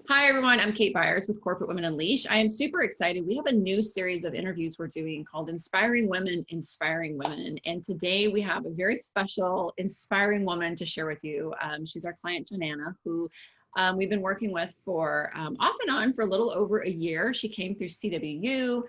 Hi, everyone. I'm Kate Byars with Corporate Women Unleashed. I am super excited. We have a new series of interviews we're doing called Inspiring Women, Inspiring Women. And today we have a very special, inspiring woman to share with you. She's our client, Johnana, who we've been working with for off and on for a little over a year. She came through CWU,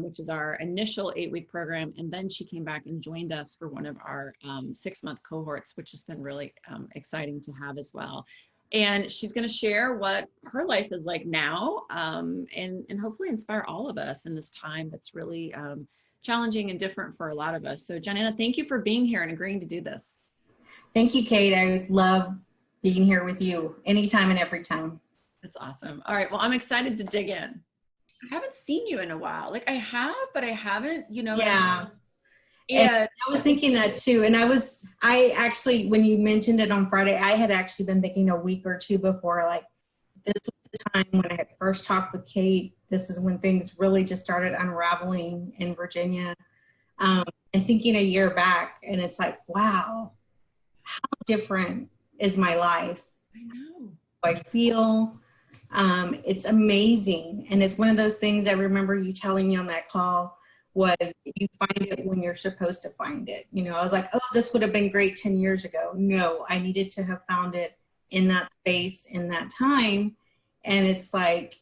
which is our initial 8-week program. And then she came back and joined us for one of our 6-month cohorts, which has been really exciting to have as well. And she's going to share what her life is like now, and hopefully inspire all of us in this time that's really challenging and different for a lot of us. So Johnana, thank you for being here and agreeing to do this. Thank you, Kate. I love being here with you anytime and every time. That's awesome. All right. Well, I'm excited to dig in. I haven't seen you in a while. Like I have, but I haven't, you know. Yeah. And I was thinking that too. And I actually, when you mentioned it on Friday, I had actually been thinking a week or two before, like this was the time when I had first talked with Kate. This is when things really just started unraveling in Virginia. And thinking a year back, and it's like, wow, how different is my life? I know. I feel it's amazing. And it's one of those things I remember you telling me on that call was you find it when you're supposed to find it. You know, I was like, oh, this would have been great 10 years ago. No, I needed to have found it in that space, in that time. And it's like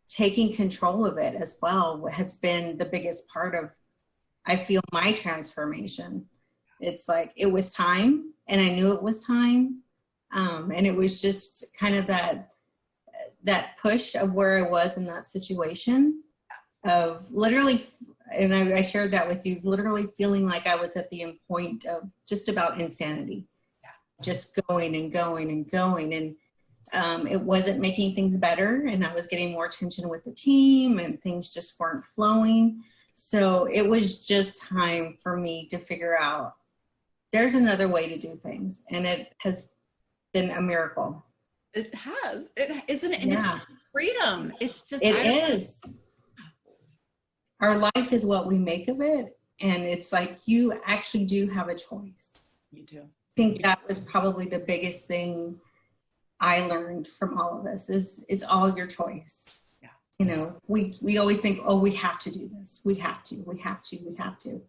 taking control of it as well has been the biggest part of, I feel, my transformation. It's like, it was time, and I knew it was time. And it was just kind of that push of where I was in that situation of literally, and I shared that with you, literally feeling like I was at the point of just about insanity. Yeah. Just going and going and going. And it wasn't making things better. And I was getting more tension with the team and things just weren't flowing. So it was just time for me to figure out there's another way to do things. And it has been a miracle. It has. It isn't it? And yeah. It's just freedom. It's just. It is. Our life is what we make of it. And it's like, you actually do have a choice. You do. I think that was probably the biggest thing I learned from all of this is it's all your choice. Yeah. You know, we always think, oh, we have to do this. We have to.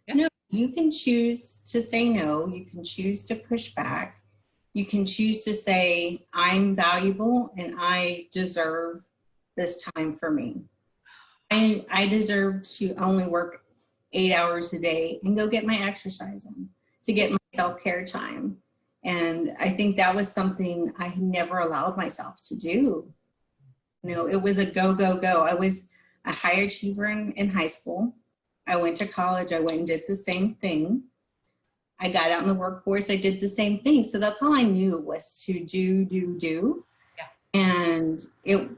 Yeah. No, you can choose to say no. You can choose to push back. You can choose to say, I'm valuable and I deserve this time for me. I deserve to only work 8 hours a day and go get my exercise in, to get my self-care time. And I think that was something I had never allowed myself to do. You know, it was a go, go, go. I was a high achiever in high school. I went to college. I went and did the same thing. I got out in the workforce. I did the same thing. So that's all I knew was to do. Yeah. And it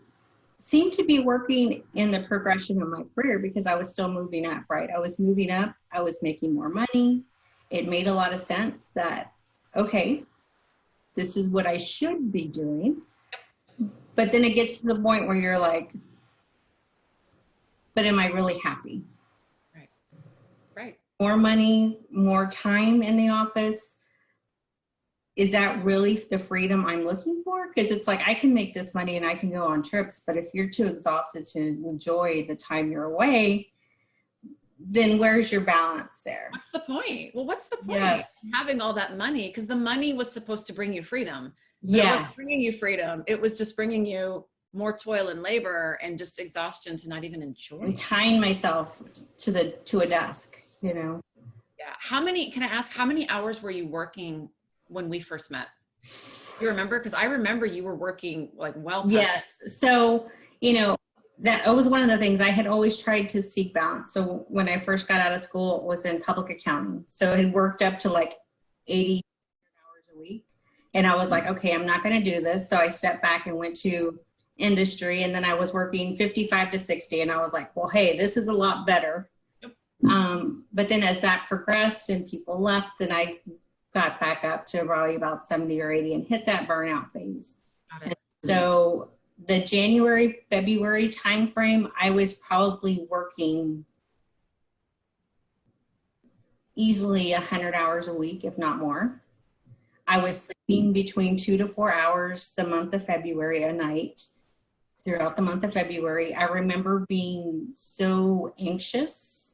seemed to be working in the progression of my career because I was still moving up, right? I was moving up. I was making more money. It made a lot of sense that, okay, this is what I should be doing. But then it gets to the point where you're like, but am I really happy? Right. More money, more time in the office. Is that really the freedom I'm looking for? Because it's like, I can make this money and I can go on trips, but if you're too exhausted to enjoy the time you're away, then where's your balance there? What's the point? Well, what's the point yes. of having all that money? Because the money was supposed to bring you freedom. Yes. It wasn't bringing you freedom. It was just bringing you more toil and labor and just exhaustion to not even enjoy. And tying myself to a desk, you know? Yeah. Can I ask, how many hours were you working when we first met? You remember? Because I remember you were working like well past. Yes. So, you know, that was one of the things I had always tried to seek balance. So when I first got out of school, it was in public accounting. So it had worked up to like 80 hours a week. And I was like, okay, I'm not going to do this. So I stepped back and went to industry. And then I was working 55 to 60. And I was like, well, hey, this is a lot better. Yep. But then as that progressed and people left, then I got back up to probably about 70 or 80 and hit that burnout phase. And so the January, February timeframe, I was probably working easily 100 hours a week, if not more. I was sleeping between 2 to 4 hours the month of February a night. throughout the month of February. I remember being so anxious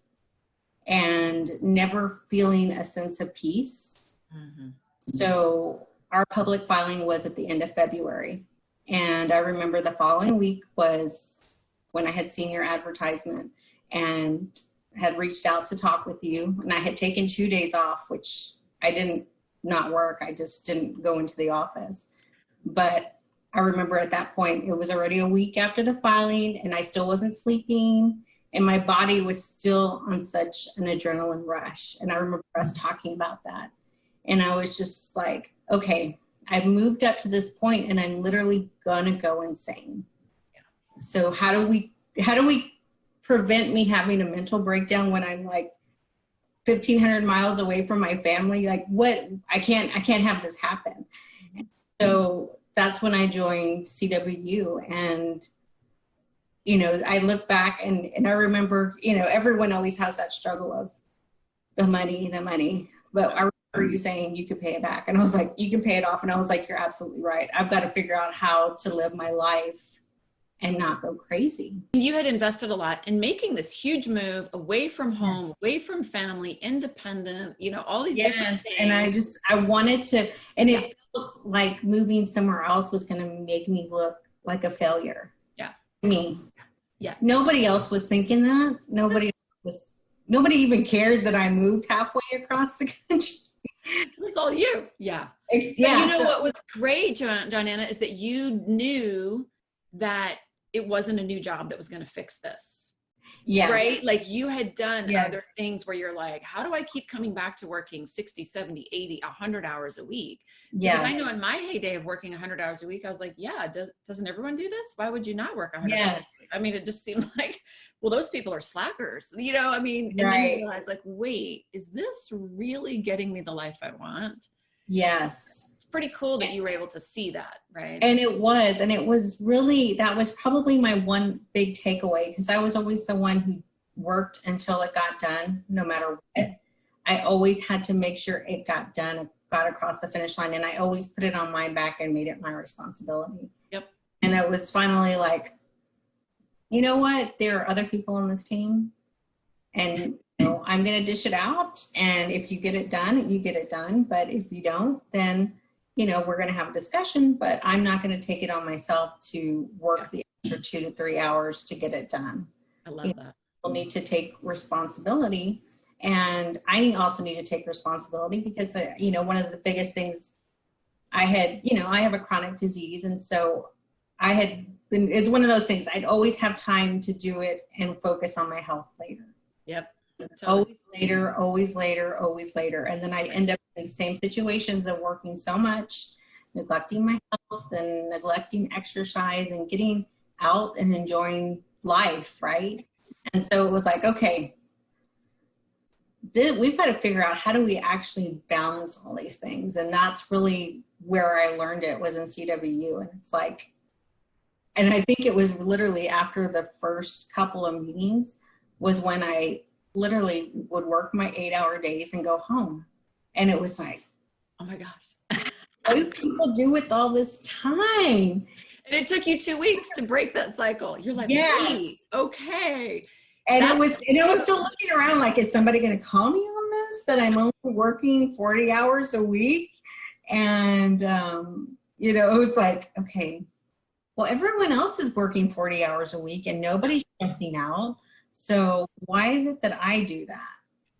and never feeling a sense of peace. Mm-hmm. So our public filing was at the end of February. And I remember the following week was when I had seen your advertisement and had reached out to talk with you. And I had taken 2 days off, which I didn't not work. I just didn't go into the office. But I remember at that point, it was already a week after the filing and I still wasn't sleeping and my body was still on such an adrenaline rush. And I remember us talking about that. And I was just like, okay, I've moved up to this point and I'm literally gonna go insane. So how do we prevent me having a mental breakdown when I'm like 1,500 miles away from my family? Like what, I can't have this happen. So that's when I joined CWU. And, you know, I look back and I remember, you know, everyone always has that struggle of the money, but I remember you saying you could pay it back. And I was like, you can pay it off. And I was like, you're absolutely right. I've got to figure out how to live my life and not go crazy. You had invested a lot in making this huge move away from home, away from family, independent, you know, all these different things. And I wanted to, and it felt like moving somewhere else was going to make me look like a failure. Yeah. Me. Yeah. Nobody else was thinking that. Nobody even cared that I moved halfway across the country. It's all you. Yeah. Yeah. But you know what was great, Johnana, is that you knew that it wasn't a new job that was going to fix this. Yes. Right? Like you had done other things where you're like, how do I keep coming back to working 60, 70, 80, 100 hours a week? Because I know in my heyday of working 100 hours a week, I was like, yeah, doesn't everyone do this? Why would you not work 100 hours a week? I mean, it just seemed like, well, those people are slackers, you know, I mean, and then you realize like, wait, is this really getting me the life I want? Yes. Pretty cool that you were able to see that, right? And it was really, that was probably my one big takeaway, because I was always the one who worked until it got done, no matter what. I always had to make sure it got done, it got across the finish line, and I always put it on my back and made it my responsibility. Yep. And it was finally like, you know what, there are other people on this team, and you know, I'm gonna dish it out, and if you get it done, you get it done, but if you don't, then you know, we're going to have a discussion, but I'm not going to take it on myself to work the extra 2 to 3 hours to get it done. I love that. People need to take responsibility. And I also need to take responsibility because, you know, one of the biggest things I had, you know, I have a chronic disease. And so I had been, it's one of those things, I'd always have time to do it and focus on my health later. Yep. Totally. Always later. And then I end up in the same situations of working so much, neglecting my health and neglecting exercise and getting out and enjoying life, right? And so it was like, okay, we've got to figure out how do we actually balance all these things. And that's really where I learned it, was in CWU. And it's like, and I think it was literally after the first couple of meetings was when I literally would work my 8-hour days and go home. And it was like, oh my gosh, what do people do with all this time? And it took you 2 weeks to break that cycle. You're like, wait, okay. And it was still looking around like, is somebody going to call me on this, that I'm only working 40 hours a week? And, you know, it was like, okay, well, everyone else is working 40 hours a week and nobody's stressing out. So why is it that I do that?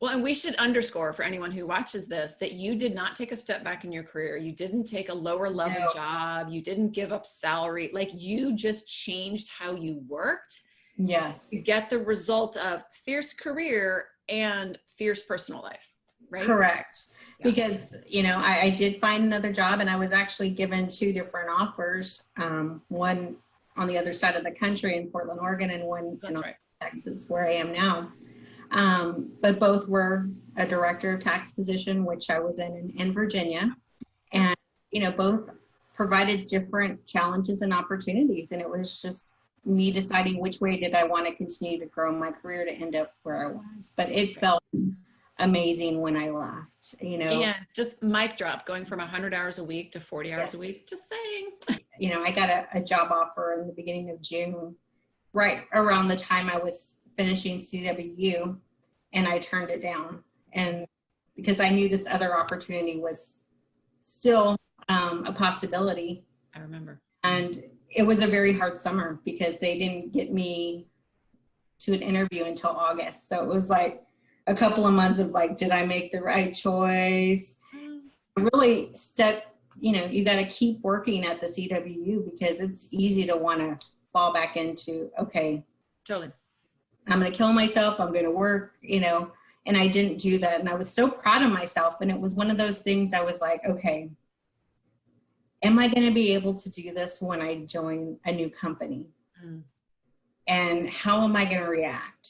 Well, and we should underscore for anyone who watches this, that you did not take a step back in your career. You didn't take a lower level job. You didn't give up salary. Like you just changed how you worked. Yes. To get the result of fierce career and fierce personal life, right? Correct. Yeah. Because, you know, I did find another job and I was actually given 2 different offers. One on the other side of the country in Portland, Oregon, and one in Texas, where I am now. But both were a director of tax position, which I was in Virginia. And, you know, both provided different challenges and opportunities. And it was just me deciding which way did I want to continue to grow my career to end up where I was. But it felt amazing when I left, you know. Yeah, just mic drop, going from 100 hours a week to 40 hours Yes. a week. Just saying. You know, I got a job offer in the beginning of June, right around the time I was finishing CWU, and I turned it down. And because I knew this other opportunity was still a possibility. I remember. And it was a very hard summer because they didn't get me to an interview until August. So it was like a couple of months of like, did I make the right choice? Really stuck, you know, you got to keep working at the CWU because it's easy to want to fall back into, okay, Totally. I'm going to kill myself. I'm going to work, you know, and I didn't do that. And I was so proud of myself. And it was one of those things I was like, okay, am I going to be able to do this when I join a new company? And how am I going to react?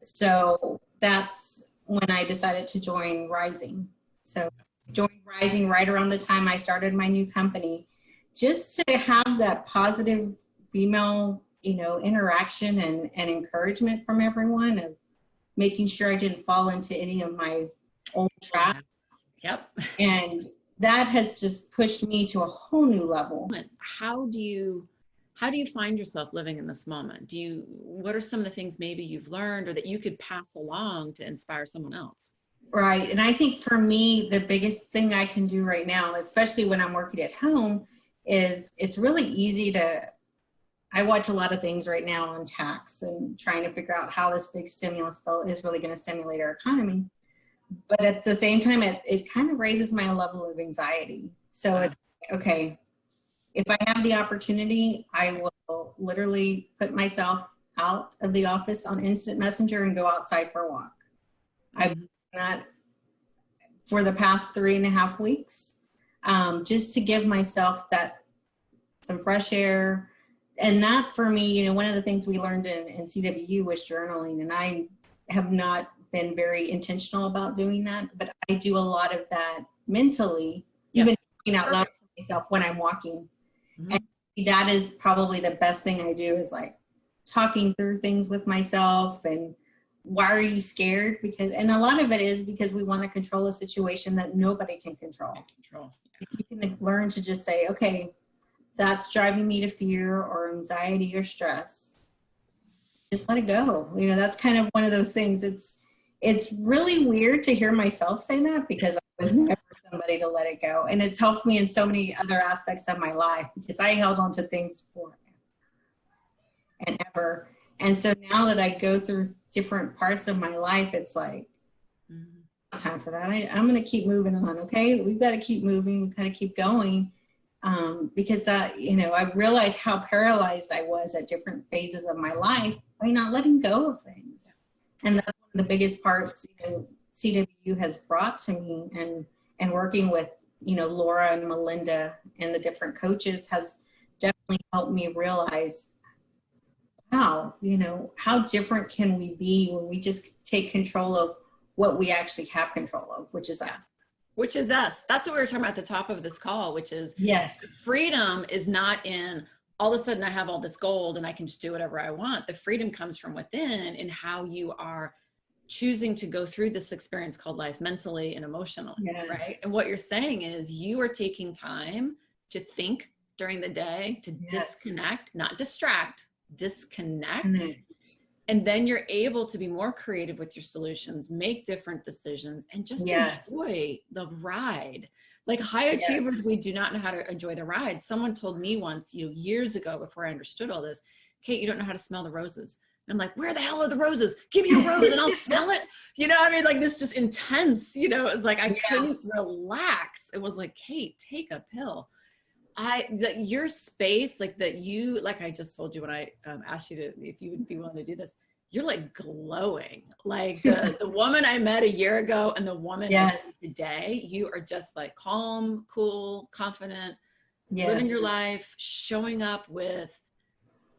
So that's when I decided to join Rising. So joined Rising right around the time I started my new company, just to have that positive female, you know, interaction and encouragement from everyone, of making sure I didn't fall into any of my old traps. Yep. And that has just pushed me to a whole new level. How do you find yourself living in this moment? What are some of the things maybe you've learned or that you could pass along to inspire someone else? Right. And I think for me, the biggest thing I can do right now, especially when I'm working at home, is it's really easy I watch a lot of things right now on tax and trying to figure out how this big stimulus bill is really going to stimulate our economy. But at the same time, it kind of raises my level of anxiety. So it's okay, if I have the opportunity, I will literally put myself out of the office on instant messenger and go outside for a walk. I've done that for the past 3.5 weeks, just to give myself some fresh air. And that for me, you know, one of the things we learned in CWU was journaling, and I have not been very intentional about doing that, but I do a lot of that mentally, even talking out loud to myself when I'm walking. And that is probably the best thing I do, is like talking through things with myself. And why are you scared? And a lot of it is because we want to control a situation that nobody can control. If you can learn to just say, okay, that's driving me to fear or anxiety or stress, just let it go. You know, that's kind of one of those things. It's really weird to hear myself say that, because I was never somebody to let it go. And it's helped me in so many other aspects of my life, because I held on to things forever and ever. And so now that I go through different parts of my life, it's like, time for that. I'm going to keep moving on. Okay. We've got to keep moving. We've got to keep going. Because that, you know, I realized how paralyzed I was at different phases of my life by not letting go of things. And that's one of the biggest parts, you know, CWU has brought to me, and working with, you know, Laura and Melinda and the different coaches has definitely helped me realize, wow, you know, how different can we be when we just take control of what we actually have control of, which is us. Which is us. That's what we were talking about at the top of this call, which is, yes, freedom is not in all of a sudden I have all this gold and I can just do whatever I want. The freedom comes from within, in how you are choosing to go through this experience called life, mentally and emotionally, right? And what you're saying is you are taking time to think during the day, to disconnect, not distract, disconnect. And then you're able to be more creative with your solutions, make different decisions, and just enjoy the ride. Like high achievers, we do not know how to enjoy the ride. Someone told me once, you know, years ago, before I understood all this, Kate, you don't know how to smell the roses. And I'm like, where the hell are the roses? Give me a rose and I'll smell it. You know what I mean? Like this just intense, you know, it was like, I couldn't relax. It was like, Kate, take a pill. Your space, like that you, like I just told you when I asked you if you would be willing to do this, you're like glowing. Like the woman I met a year ago and the woman today, you are just like calm, cool, confident, living your life, showing up with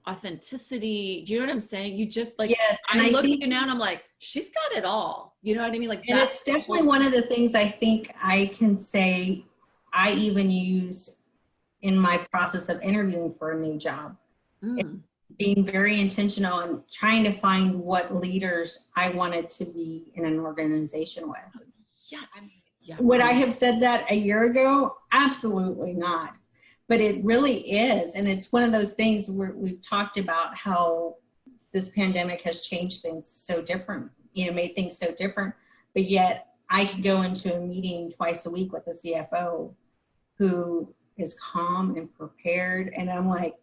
authenticity. Do you know what I'm saying? You just like, I look at you now and I'm like, she's got it all. You know what I mean? Like, and it's definitely one of the things I think I can say I even use in my process of interviewing for a new job. being very intentional and trying to find what leaders I wanted to be in an organization with. Yes. Yeah. Would I have said that a year ago? Absolutely not. But it really is. And it's one of those things where we've talked about how this pandemic has changed things so different, made things so different. But yet I can go into a meeting twice a week with the CFO who is calm and prepared. And I'm like,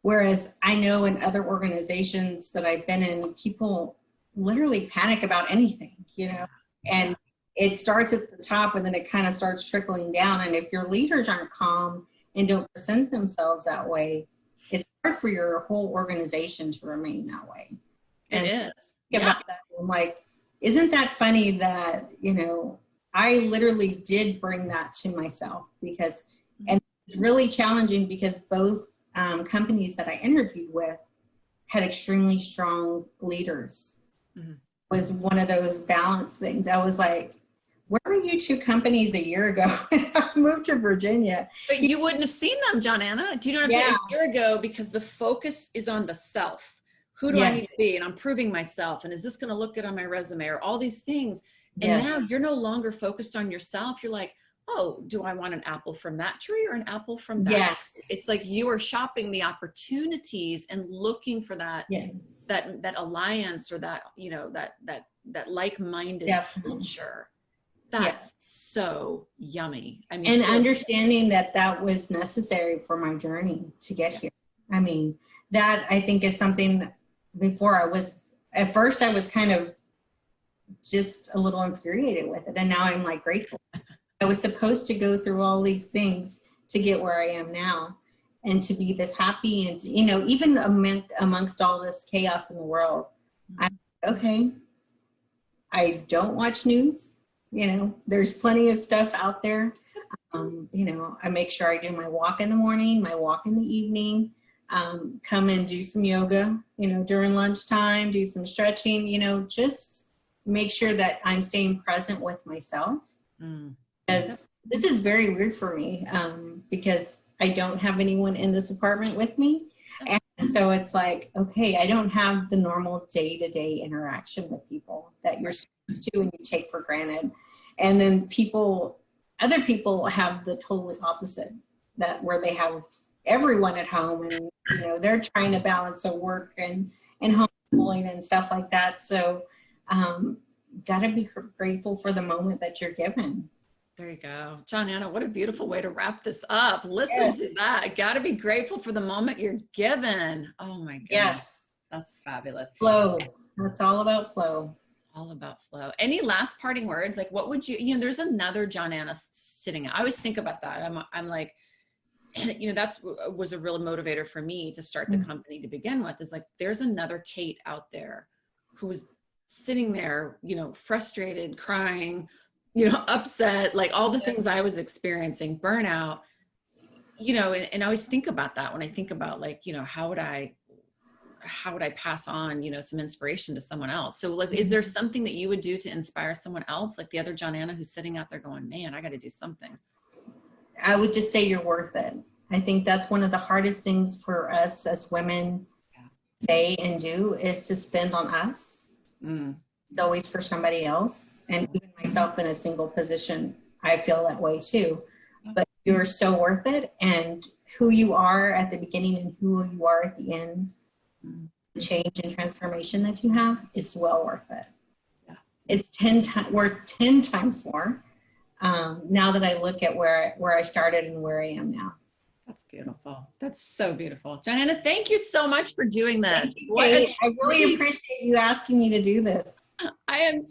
whereas I know in other organizations that I've been in, people literally panic about anything, and it starts at the top and then it kind of starts trickling down. And if your leaders aren't calm and don't present themselves that way, it's hard for your whole organization to remain that way. And it is. About that, I'm like, isn't that funny that, I literally did bring that to myself and it's really challenging because both companies that I interviewed with had extremely strong leaders. Mm-hmm. Was one of those balance things. I was like, where were you two companies a year ago? I moved to Virginia. But you wouldn't have seen them, Johnana. Do you know what I'm saying? A year ago, because the focus is on the self. Who do I need to be? And I'm proving myself. And is this going to look good on my resume or all these things? And now you're no longer focused on yourself. You're like, oh, do I want an apple from that tree or an apple from that? Yes. It's like you are shopping the opportunities and looking for that, that alliance or that, that like-minded culture. That's so yummy. I mean, and understanding that was necessary for my journey to get here. I mean, that I think is something before at first I was kind of just a little infuriated with it. And now I'm like grateful. I was supposed to go through all these things to get where I am now and to be this happy. And, even amongst all this chaos in the world, I'm okay. I don't watch news. There's plenty of stuff out there. I make sure I do my walk in the morning, my walk in the evening, come and do some yoga, during lunchtime, do some stretching, just make sure that I'm staying present with myself. Because this is very weird for me, because I don't have anyone in this apartment with me. And so it's like, okay, I don't have the normal day-to-day interaction with people that you're supposed to and you take for granted. And then other people have the totally opposite, that where they have everyone at home and, they're trying to balance their work and homeschooling and stuff like that. So got to be grateful for the moment that you're given. There you go. Johnana, what a beautiful way to wrap this up. Listen to that. Got to be grateful for the moment you're given. Oh my goodness. Yes. That's fabulous. Flow. It's all about flow. All about flow. Any last parting words? Like what would you, there's another Johnana sitting. I always think about that. I'm like, that's was a real motivator for me to start the company to begin with, is like, there's another Kate out there who was sitting there, frustrated, crying, upset, like all the things I was experiencing, burnout, and I always think about that when I think about like, how would I pass on, some inspiration to someone else? So like, is there something that you would do to inspire someone else? Like the other Johnana who's sitting out there going, man, I got to do something. I would just say you're worth it. I think that's one of the hardest things for us as women say and do is to spend on us. It's always for somebody else. And even myself in a single position, I feel that way too. But you're so worth it. And who you are at the beginning and who you are at the end, the change and transformation that you have is well worth it. Yeah. It's worth 10 times more. Now that I look at where I started and where I am now. That's beautiful. That's so beautiful. Johnana, thank you so much for doing this. I really appreciate you asking me to do this. I am